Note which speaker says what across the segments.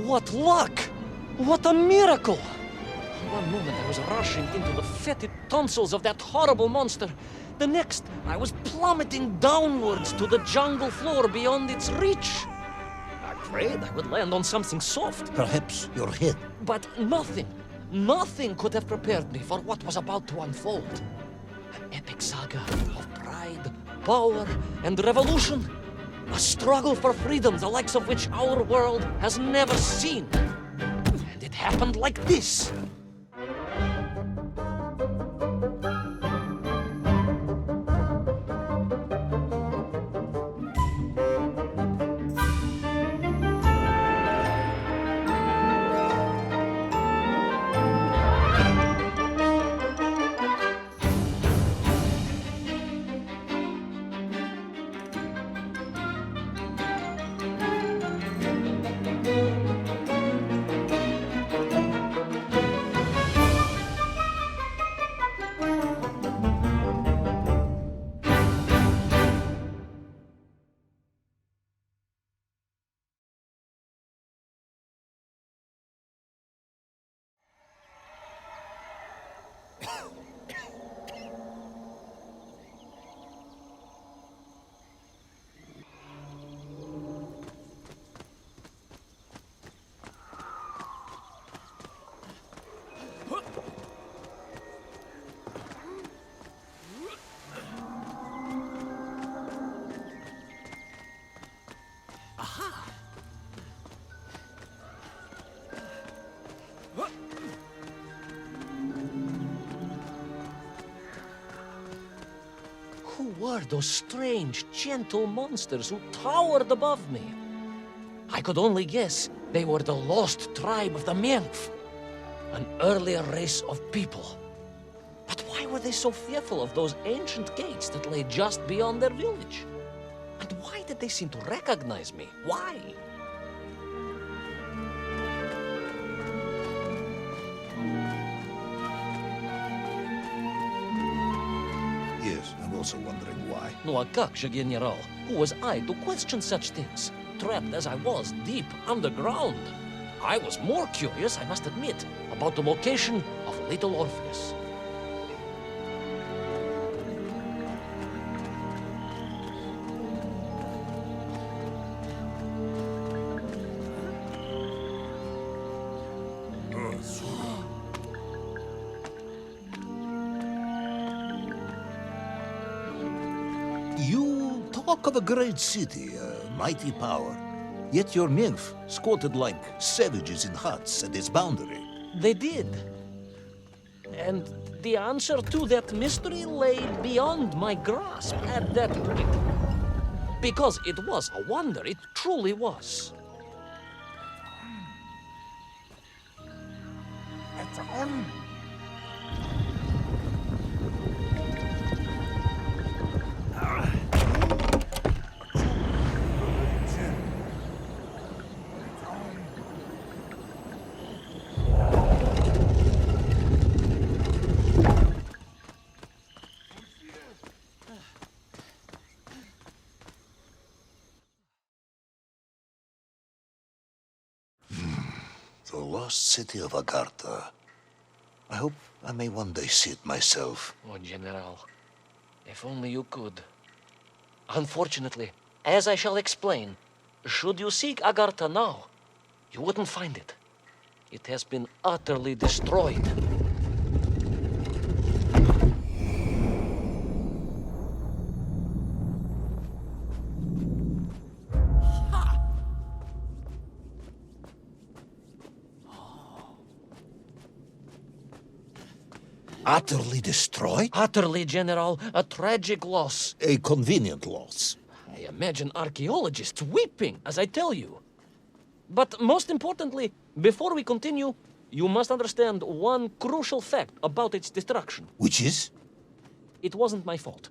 Speaker 1: What luck! What a miracle! One moment I was rushing into the fetid tonsils of that horrible monster. The next, I was plummeting downwards to the jungle floor beyond its reach. I prayed I would land on something soft.
Speaker 2: Perhaps your head.
Speaker 1: But nothing could have prepared me for what was about to unfold. An epic saga of pride, power, and revolution. A struggle for freedom the likes of which our world has never seen. And it happened like this. Who were those strange, gentle monsters who towered above me? I could only guess they were the lost tribe of the Menf, an earlier race of people. But why were they so fearful of those ancient gates that lay just beyond their village? And why did they seem to recognize me? Why?
Speaker 2: Yes, I'm also wondering why.
Speaker 1: No, a как же, General? Who was I to question such things? Trapped as I was deep underground. I was more curious, I must admit, about the location of little Orpheus.
Speaker 2: You talk of a great city, a mighty power. Yet your nymph squatted like savages in huts at its boundary.
Speaker 1: They did. And the answer to that mystery lay beyond my grasp at that point. Because it was a wonder, it truly was.
Speaker 3: It's on.
Speaker 2: The lost city of Agartha. I hope I may one day see it myself.
Speaker 1: Oh, General, if only you could. Unfortunately, as I shall explain, should you seek Agartha now, you wouldn't find it. It has been utterly destroyed.
Speaker 2: Utterly destroyed?
Speaker 1: Utterly, General, a tragic loss.
Speaker 2: A convenient loss.
Speaker 1: I imagine archaeologists weeping as I tell you. But most importantly, before we continue, you must understand one crucial fact about its destruction.
Speaker 2: Which is?
Speaker 1: It wasn't my fault.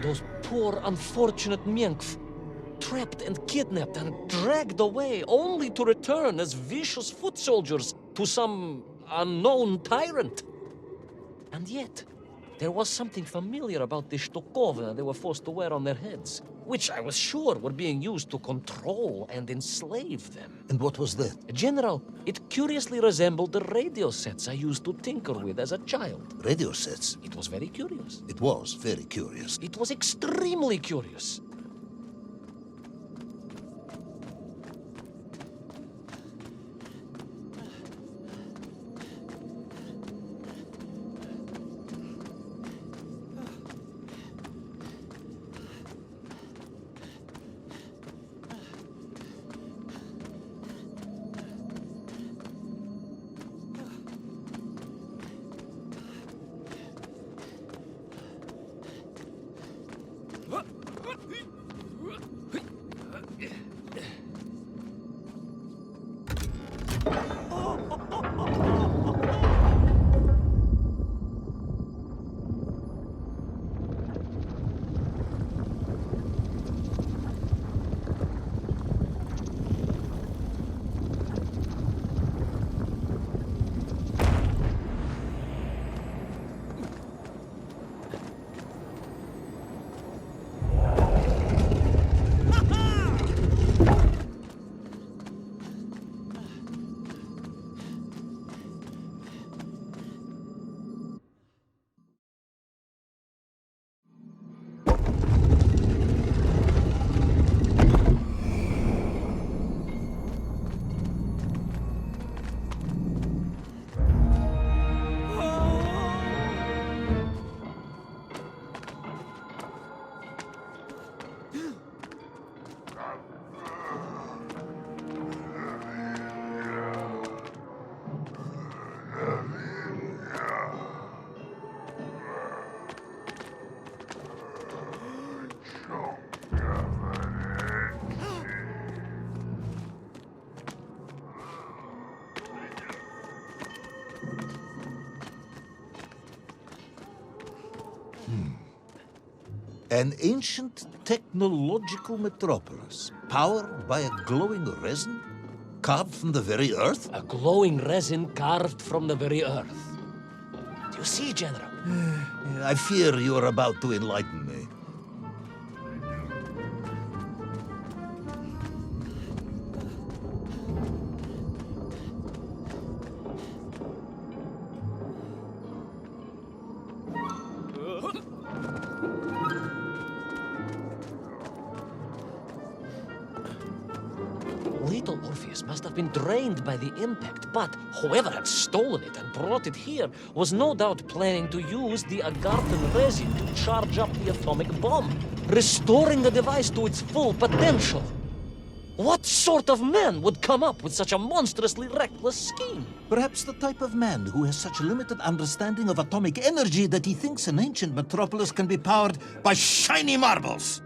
Speaker 1: Those poor, unfortunate Menkf, trapped and kidnapped and dragged away, only to return as vicious foot soldiers to some unknown tyrant. And yet, there was something familiar about the Shtokova they were forced to wear on their heads, which I was sure were being used to control and enslave them.
Speaker 2: And what was that?
Speaker 1: General, it curiously resembled the radio sets I used to tinker with as a child.
Speaker 2: Radio sets.
Speaker 1: It was very curious.
Speaker 2: It was very curious.
Speaker 1: It was extremely curious.
Speaker 2: An ancient technological metropolis, powered by a glowing resin, carved from the very earth?
Speaker 1: A glowing resin carved from the very earth. Do you see, General?
Speaker 2: I fear you are about to enlighten me.
Speaker 1: Little Orpheus must have been drained by the impact, but whoever had stolen it and brought it here was no doubt planning to use the Agarthan resin to charge up the atomic bomb, restoring the device to its full potential. What sort of man would come up with such a monstrously reckless scheme?
Speaker 2: Perhaps the type of man who has such limited understanding of atomic energy that he thinks an ancient metropolis can be powered by shiny marbles.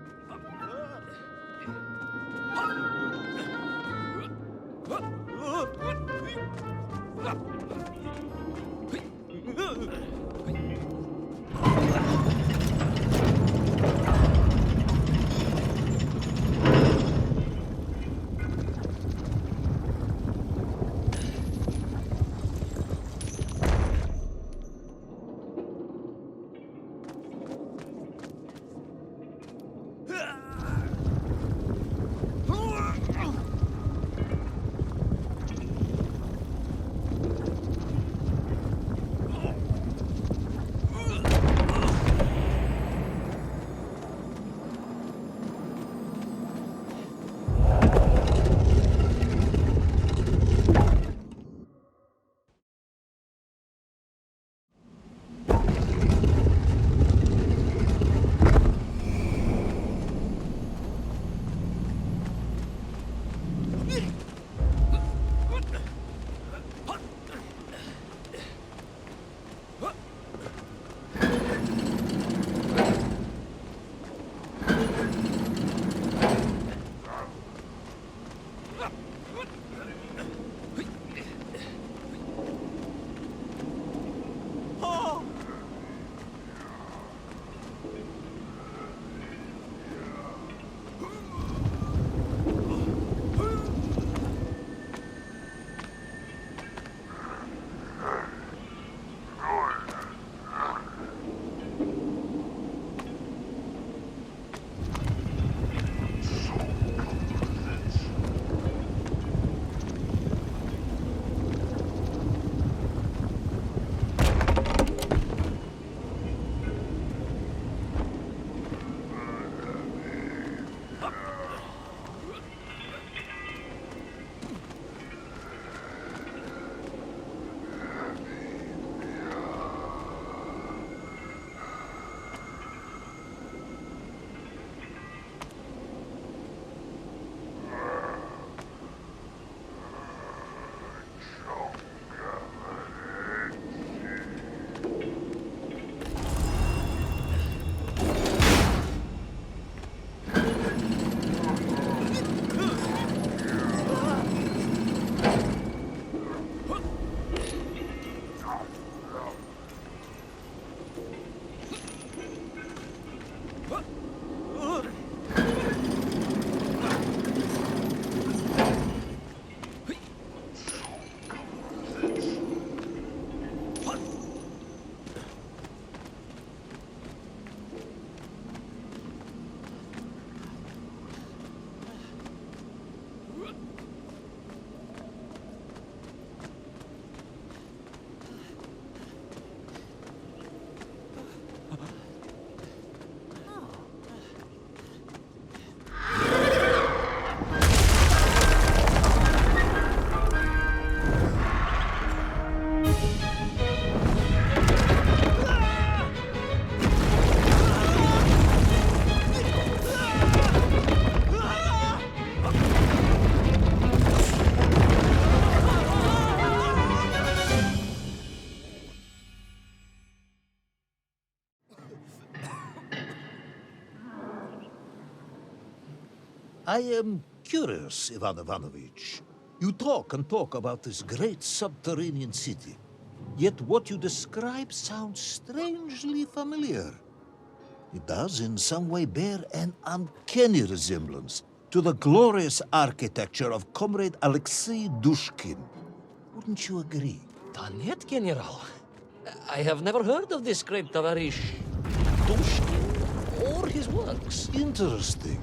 Speaker 2: I am curious, Ivan Ivanovich. You talk and talk about this great subterranean city. Yet what you describe sounds strangely familiar. It does in some way bear an uncanny resemblance to the glorious architecture of Comrade Alexei Dushkin. Wouldn't you agree?
Speaker 1: Da net, General. I have never heard of this great tavarish Dushkin or his works.
Speaker 2: Interesting.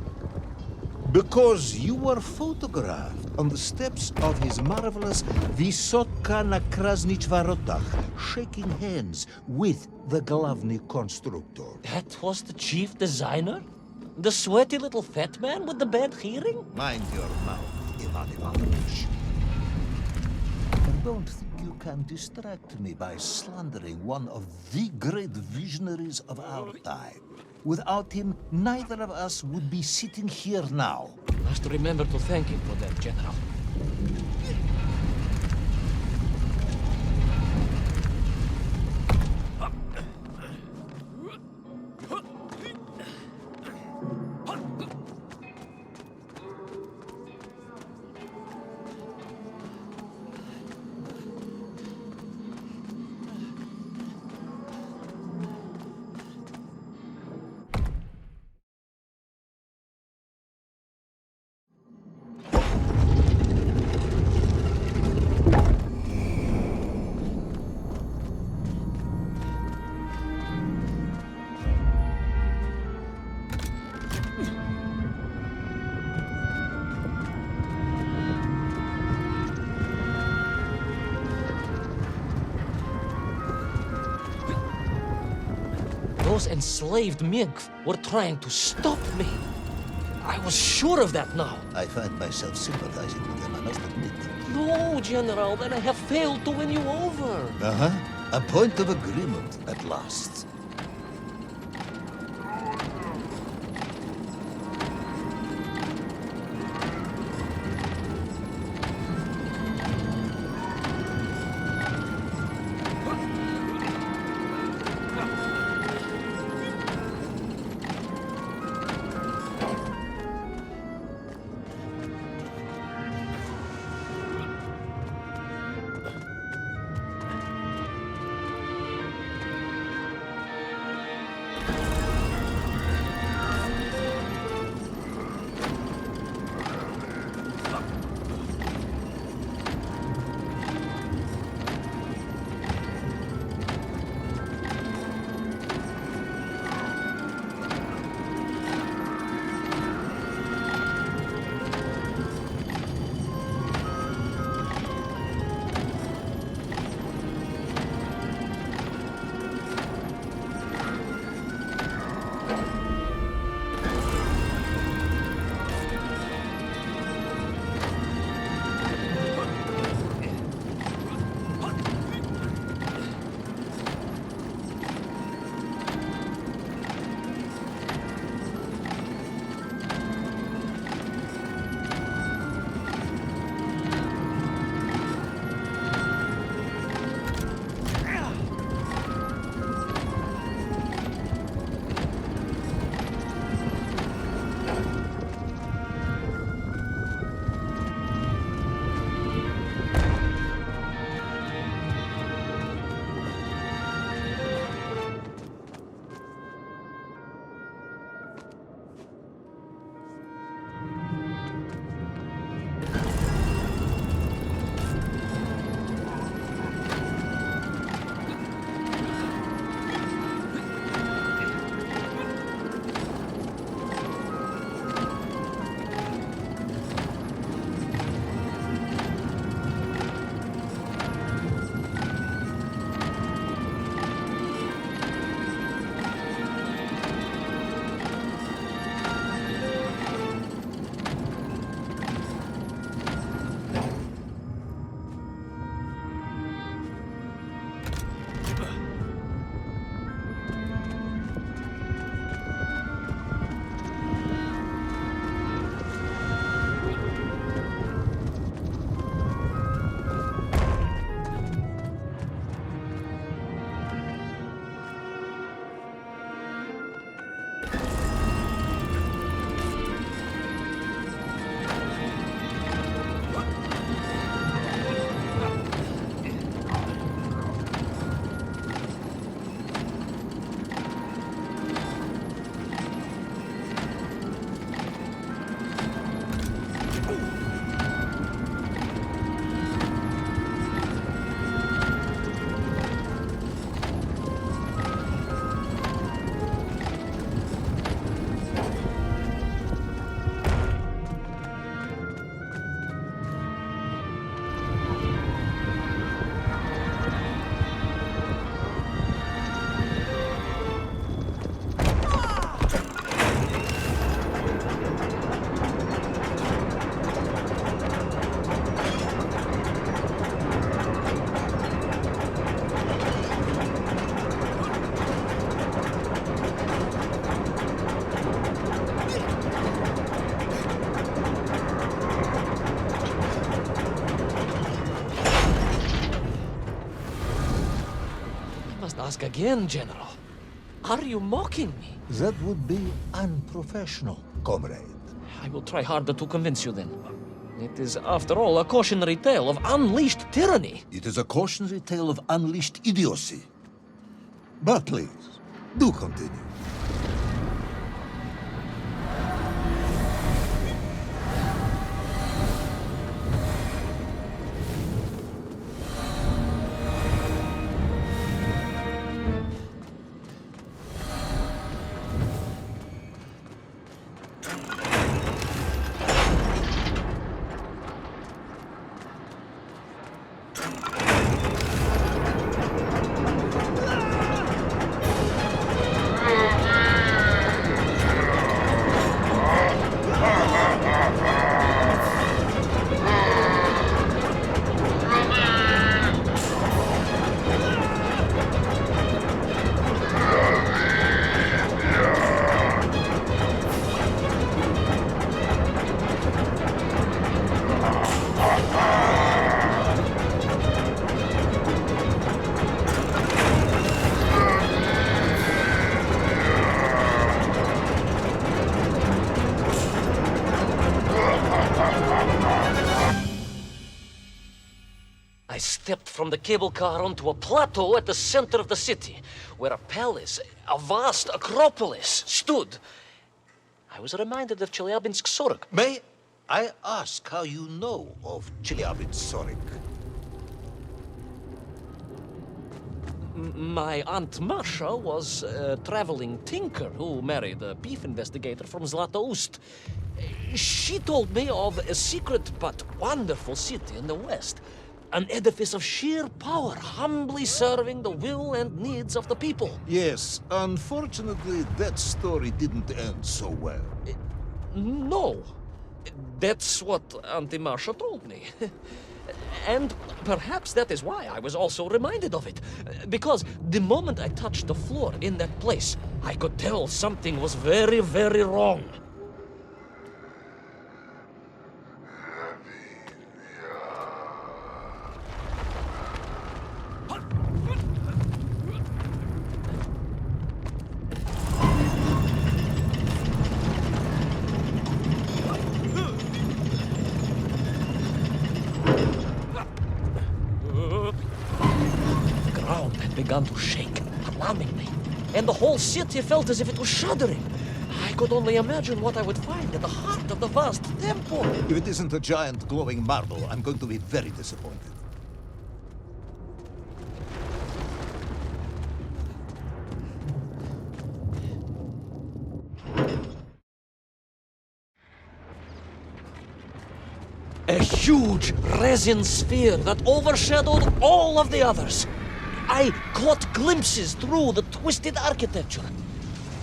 Speaker 2: Because you were photographed on the steps of his marvelous Vysotka na Krasnich Varotach, shaking hands with the Glavny constructor.
Speaker 1: That was the chief designer? The sweaty little fat man with the bad hearing?
Speaker 2: Mind your mouth, Ivan Ivanovich. And don't think you can distract me by slandering one of the great visionaries of our time. Without him, neither of us would be sitting here now.
Speaker 1: Must remember to thank him for that, General. Those enslaved mink were trying to stop me. I was sure of that now.
Speaker 2: I find myself sympathizing with them, I must admit.
Speaker 1: No, General, then I have failed to win you over.
Speaker 2: Uh-huh. A point of agreement at last.
Speaker 1: ask again, General. Are you mocking me?
Speaker 2: That would be unprofessional, comrade.
Speaker 1: I will try harder to convince you then. It is, after all, a cautionary tale of unleashed tyranny.
Speaker 2: It is a cautionary tale of unleashed idiocy. But please, do continue.
Speaker 1: I stepped from the cable car onto a plateau at the center of the city, where a palace, a vast acropolis, stood. I was reminded of Chelyabinsk Sorok.
Speaker 2: May I ask how you know of Chelyabinsk?
Speaker 1: My Aunt Masha was a traveling tinker who married a beef investigator from Zlatoust. She told me of a secret but wonderful city in the west. An edifice of sheer power, humbly serving the will and needs of the people.
Speaker 2: Yes, unfortunately, that story didn't end so well.
Speaker 1: No. That's what Auntie Marcia told me. And perhaps that is why I was also reminded of it. Because the moment I touched the floor in that place, I could tell something was very, very wrong. Began to shake, alarmingly, and the whole city felt as if it was shuddering. I could only imagine what I would find at the heart of the vast temple.
Speaker 2: If it isn't a giant glowing marble, I'm going to be very disappointed.
Speaker 1: A huge resin sphere that overshadowed all of the others. I caught glimpses through the twisted architecture.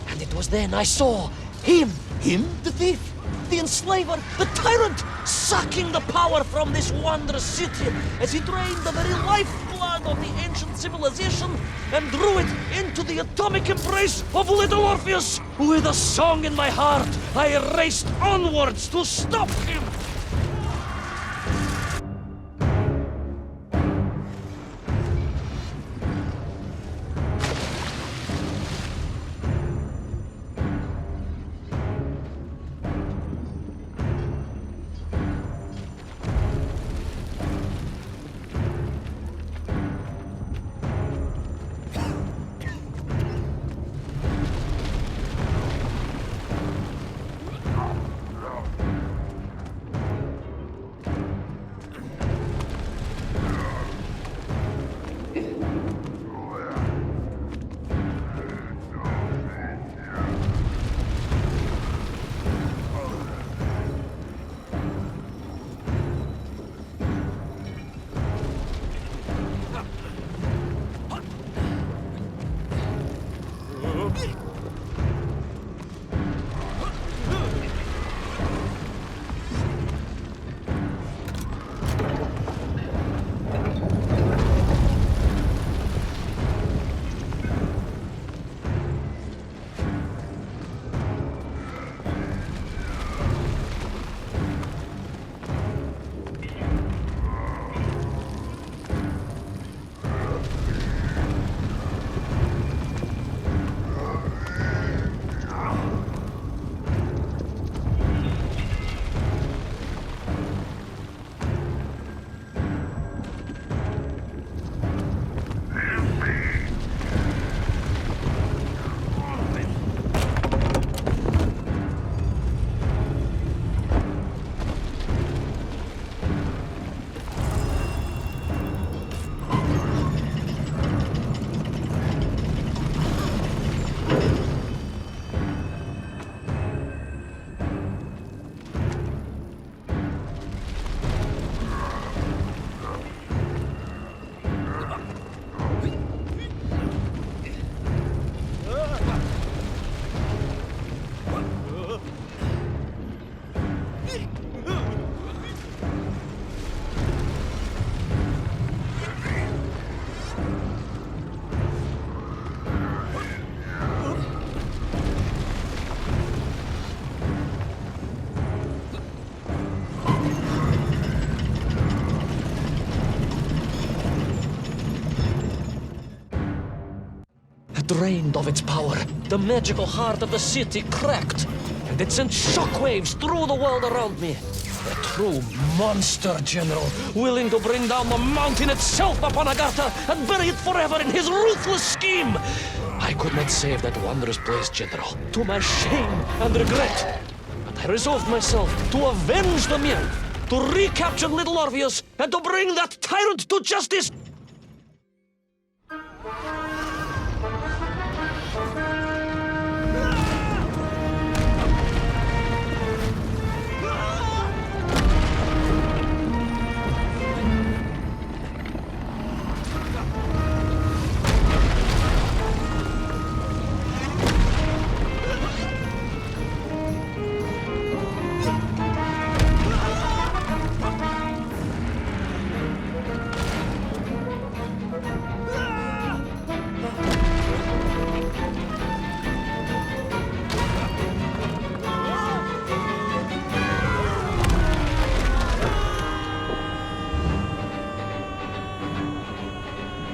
Speaker 1: And it was then I saw him.
Speaker 2: Him?
Speaker 1: The thief, the enslaver, the tyrant, sucking the power from this wondrous city as he drained the very lifeblood of the ancient civilization and drew it into the atomic embrace of little Orpheus. With a song in my heart, I raced onwards to stop him. drained of its power, the magical heart of the city cracked, and it sent shockwaves through the world around me. A true monster general, willing to bring down the mountain itself upon Agartha and bury it forever in his ruthless scheme. I could not save that wondrous place, General, to my shame and regret. But I resolved myself to avenge the Nymph, to recapture little Orpheus, and to bring that tyrant to justice.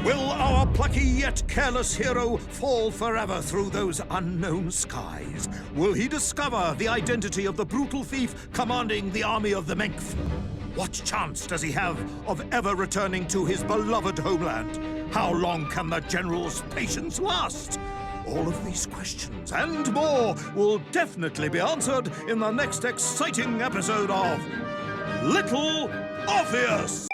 Speaker 3: Will our plucky yet careless hero fall forever through those unknown skies? Will he discover the identity of the brutal thief commanding the army of the Menk? What chance does he have of ever returning to his beloved homeland? How long can the general's patience last? All of these questions and more will definitely be answered in the next exciting episode of Little Orpheus!